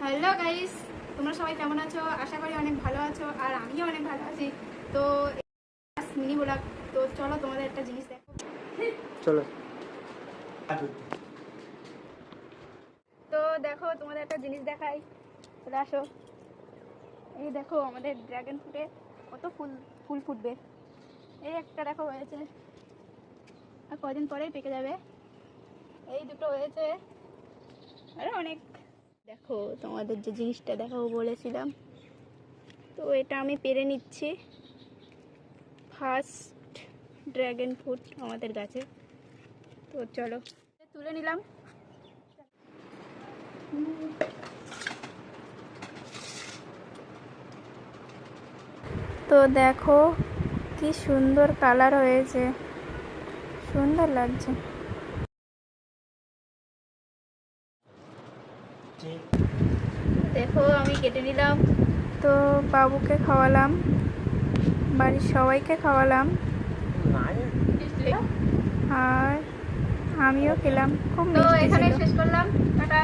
Hello guys, তোমরা সবাই কেমন আছো? আশা করি অনেক ভালো আছো, আর আমিও অনেক ভালো আছি। তো মিনি ব্লগ, তো চলো তোমাদের একটা জিনিস দেখো। চলো। তো দেখো, তোমাদের একটা জিনিস দেখাই, চলে আসো। এই দেখো আমাদের ড্রাগন ফ্রুটে কত ফুল ফুল ফুটবে। এই একটা দেখো হয়েছে, আর কদিন পরেই পেকে যাবে। এই দুটো হয়েছে, আরে অনেক। দেখো তোমাদের যে জিনিসটা দেখাবো বলেছিলাম, তো এটা আমি পেরে নিচ্ছি। ফার্স্ট ড্রাগন ফ্রুট আমাদের গাছে। তো চলো তুলে নিলাম। তো দেখো কি সুন্দর কালার হয়েছে, সুন্দর লাগছে। দেখো আমি কেটে নিলাম, তো বাবুকে খাওয়ালাম, বাড়ির সবাইকে খাওয়ালাম, আর আমিও খেলাম। খুব মিষ্টি ছিল। শেষ করলাম, টাটা।